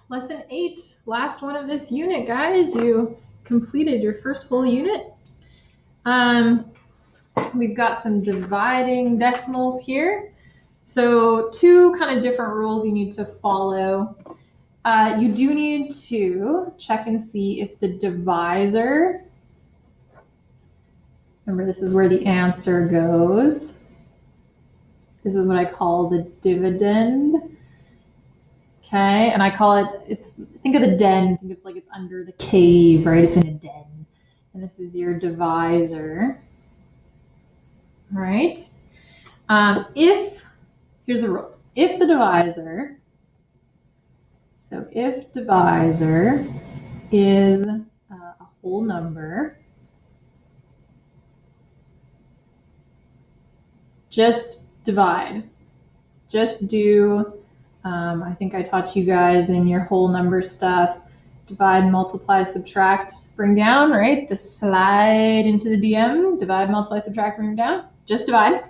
Lesson 8, last one of this unit, guys. You completed your first whole unit. We've got some dividing decimals here. So 2 kind of different rules you need to follow. You do need to check and see if the divisor, remember this is where the answer goes. This is what I call the dividend. Okay, and I call it, think of the den, think of like it's under the cave, right? It's in a den. And this is your divisor, right? Here's the rules. If divisor is a whole number, just divide. Just do, I think I taught you guys in your whole number stuff, divide, multiply, subtract, bring down, right? The slide into the DMs, divide, multiply, subtract, bring down. Just divide.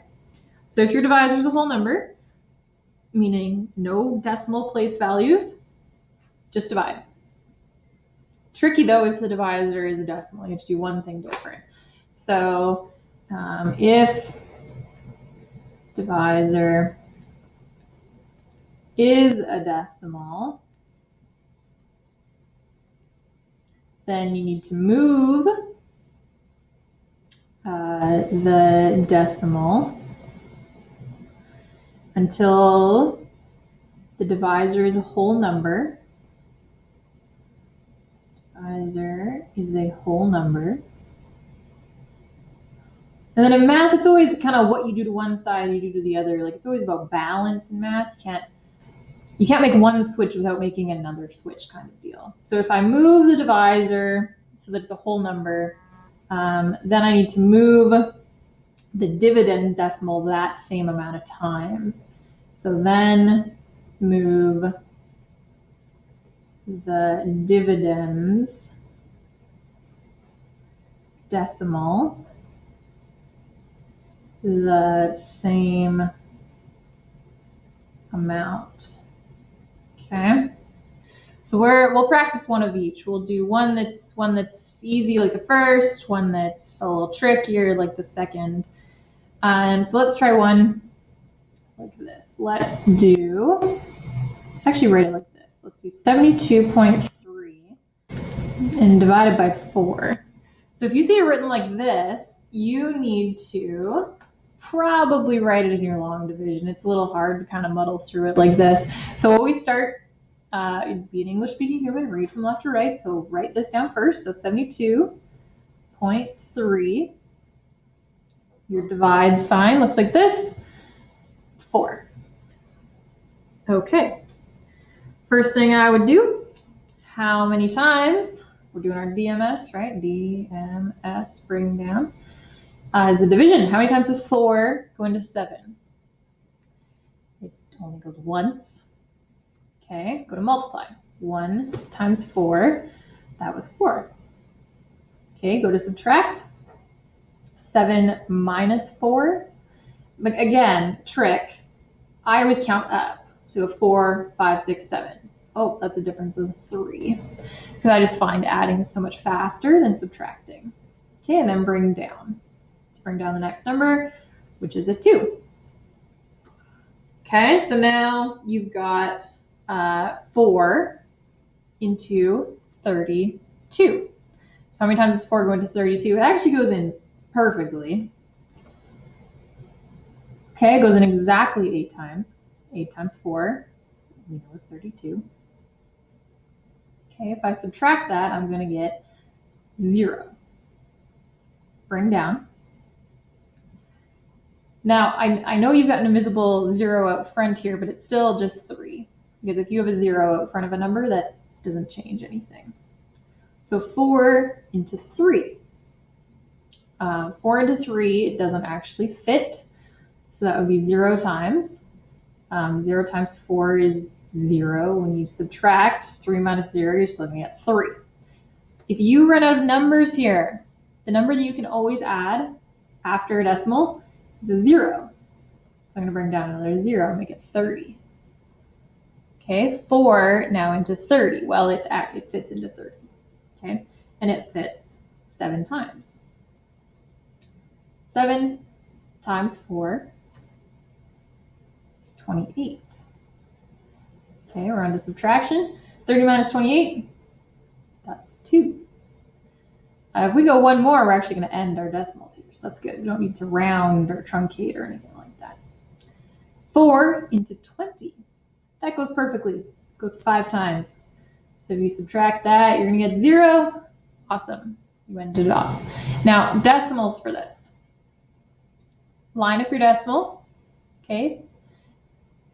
So if your divisor is a whole number, meaning no decimal place values, just divide. Tricky though if the divisor is a decimal, you have to do one thing different. So if divisor is a decimal, then you need to move the decimal until the divisor is a whole number. Divisor is a whole number. And then in math, it's always kind of what you do to one side, you do to the other. Like it's always about balance in math. You can't make one switch without making another switch kind of deal. So if I move the divisor so that it's a whole number, then I need to move the dividends decimal that same amount of times. So then move the dividends decimal the same amount. Okay. So we'll practice one of each. We'll do one that's easy like the first, one that's a little trickier like the second. So let's try one like this. Let's actually write it like this. Let's do 72.3 and divide it by 4. So if you see it written like this, you need to probably write it in your long division. It's a little hard to kind of muddle through it like this. So always start, be an English speaking human, read from left to right. So write this down first. So 72.3. Your divide sign looks like this. 4. Okay. First thing I would do, how many times, we're doing our DMS, right? DMS, bring down, is the division. How many times does 4 go into 7? It only goes once. Okay, go to multiply. 1 times 4, that was 4. Okay, go to subtract. 7 minus 4. But again, trick, I always count up. So 4, 5, 6, 7. Oh, that's a difference of 3. Because I just find adding so much faster than subtracting. Okay, and then bring down. Let's bring down the next number, which is a 2. Okay, so now you've got 4 into 32. So how many times does 4 go into 32? It actually goes in perfectly. Okay, it goes in exactly 8 times. 8 times 4, we know is 32. Okay, if I subtract that, I'm going to get 0. Bring down. Now, I know you've got an invisible 0 out front here, but it's still just 3. Because if you have a 0 out front of a number, that doesn't change anything. So 4 into 3. 4 into 3, it doesn't actually fit. So that would be 0 times. 0 times 4 is 0. When you subtract 3 minus 0, you're still going to get 3. If you run out of numbers here, the number that you can always add after a decimal is a 0. So I'm going to bring down another 0 and make it 30. Okay, 4 now into 30. Well, it fits into 30. Okay, and it fits 7 times. 7 times 4 is 28. Okay, we're on to subtraction. 30 minus 28, that's 2. If we go one more, we're actually going to end our decimals here, so that's good. We don't need to round or truncate or anything like that. 4 into 20. That goes perfectly. It goes 5 times. So if you subtract that, you're going to get 0. Awesome. You ended it off. Now, decimals for this. Line up your decimal. Okay.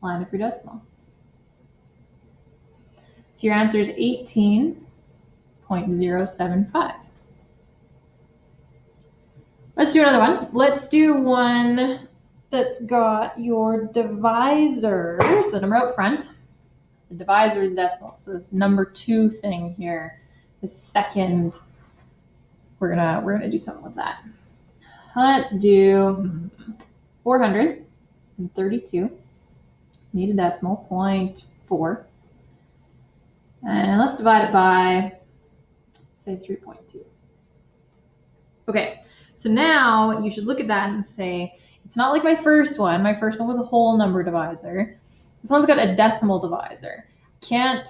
Line up your decimal. So your answer is 18.075. Let's do another one. Let's do one that's got your divisor. So the number out front. The divisor is decimal. So this number 2 thing here, the second, we're gonna do something with that. Let's do 432. Need a decimal, 0.4. And let's divide it by, say, 3.2. Okay, so now you should look at that and say, it's not like my first one. My first one was a whole number divisor. This one's got a decimal divisor. I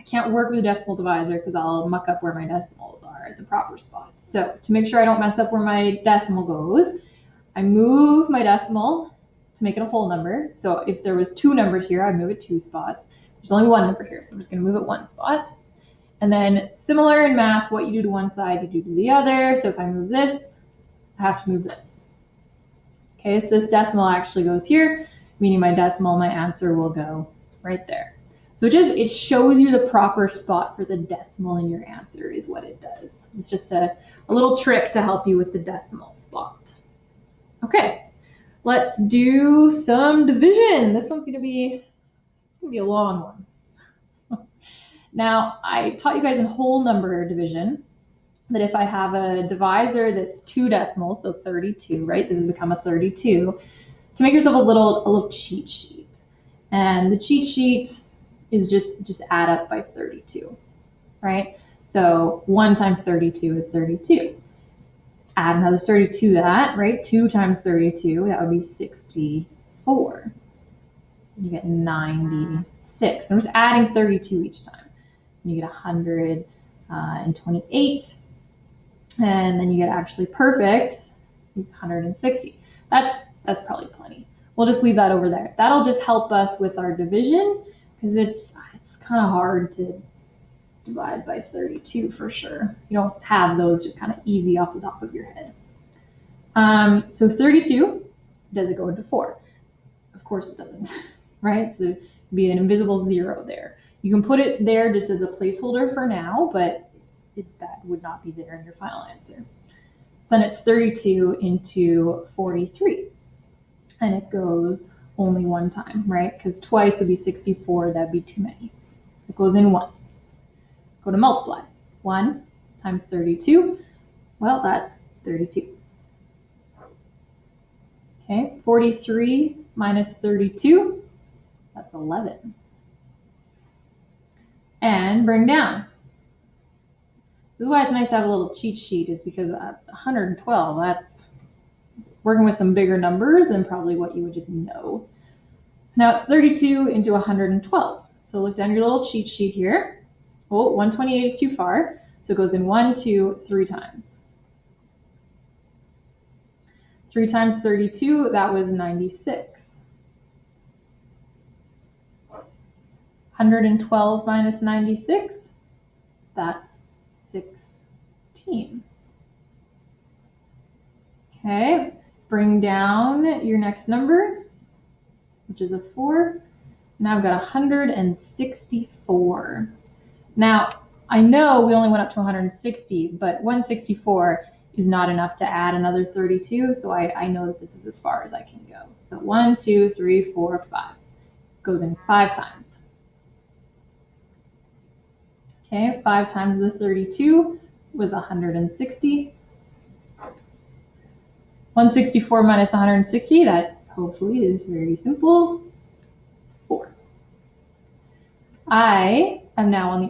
can't work with a decimal divisor because I'll muck up where my decimals are at the proper spot. So to make sure I don't mess up where my decimal goes, I move my decimal to make it a whole number. So if there was 2 numbers here, I'd move it 2 spots. There's only 1 number here, so I'm just going to move it 1 spot. And then similar in math, what you do to one side, you do to the other. So if I move this, I have to move this. Okay, so this decimal actually goes here, meaning my decimal, my answer will go right there. So it shows you the proper spot for the decimal in your answer is what it does. It's just a little trick to help you with the decimal spot. Okay, let's do some division. This one's gonna be a long one. Now, I taught you guys in whole number division that if I have a divisor that's 2 decimals, so 32, right? This has become a 32. To make yourself a little cheat sheet. And the cheat sheet is just add up by 32, right? So 1 times 32 is 32. Add another 32 to that, right? 2 times 32, that would be 64. You get 96. I'm just adding 32 each time. You get 128. And then you get actually perfect, 160. That's probably plenty. We'll just leave that over there. That'll just help us with our division because it's kind of hard to divide by 32 for sure. You don't have those just kind of easy off the top of your head. So 32, does it go into 4? Of course it doesn't, right? So it'd be an invisible 0 there. You can put it there just as a placeholder for now, but that would not be there in your final answer. Then it's 32 into 43. And it goes only 1 time, right? Because twice would be 64, that'd be too many. So it goes in once. Go to multiply. 1 times 32, well, that's 32. Okay, 43 minus 32, that's 11. And bring down. This is why it's nice to have a little cheat sheet, is because 112, that's working with some bigger numbers than probably what you would just know. So now it's 32 into 112. So look down your little cheat sheet here. Oh, 128 is too far. So it goes in 1, 2, 3 times. 3 times 32, that was 96. 112 minus 96, that's 16. Okay, bring down your next number, which is a 4. Now I've got 164. Now, I know we only went up to 160, but 164 is not enough to add another 32, so I know that this is as far as I can go. So 1, 2, 3, 4, 5. Goes in 5 times. Okay, 5 times the 32 was 160. 164 minus 160, that hopefully is very simple. It's 4. I am now on the